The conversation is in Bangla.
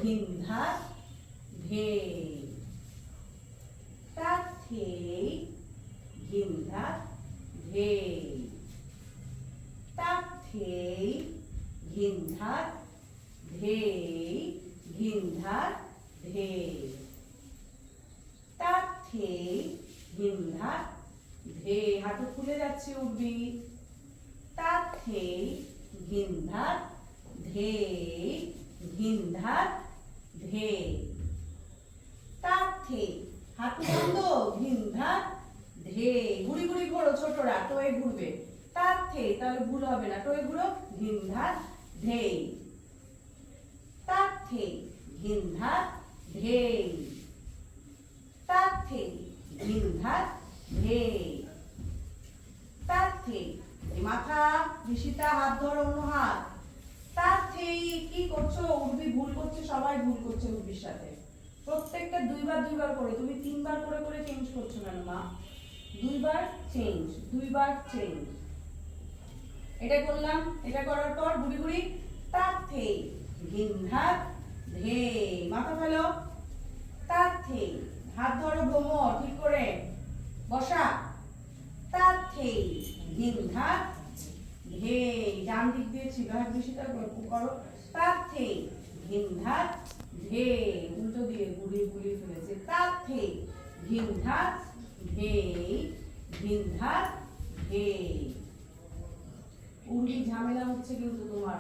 ঘিন্ধাত ধে তাথে ঘিন্ধাত ধে তাথে ঘিন্ধাত ধে ঘিন্ধাত ধে তাথে ঘিন্ধাত ধে হাঁটু খুলে যাচ্ছে উঠবি তাথে ঘিন্ধাত ধে ঘিন্ধাত ধে তাথে হাঁটু বন্ধ ঘিন্ধাত ধে ঘুরি ঘুরি ঘোরো ছোটরা টোয়ে ঘুরবে তাথে তাহলে ভুল হবে না টোয়ে ঘুরো ঘিন্ধাত ধে তাথে ঘিন্ধাত ধে তাথে ঘিন্ধাত ধে তাথে মাথা ঋষিতা হাত ধরো অন্য হাত তাথে কি করছো উর্বি ভুল করছে সবাই ভুল করছে উর্বির সাথে প্রত্যেকটা দুইবার দুইবার করে তুমি তিনবার করে করে চেঞ্জ করছো কেন মা দুইবার চেঞ্জ এটা করলাম এটা করার পর ঘুরি ঘুরি তাথে ঘিন্ধাত ধে মাথা ফেলো তাথে হাত ধরো ভ্রমর ঠিক করে বসা তাথে ঘিন্ধাত ধে ডান দিক দিয়ে চিবাহাত বেশিটা করো তাথে ঘিন্ধাত ধে উল্টো দিয়ে ঘুরিয়ে ঘুরিয়ে ফেলেছে তাথে ঘিন্ধাত ধে ঘিন্ধাত ধে উল্টি ঝামেলা হচ্ছে কিন্তু তোমার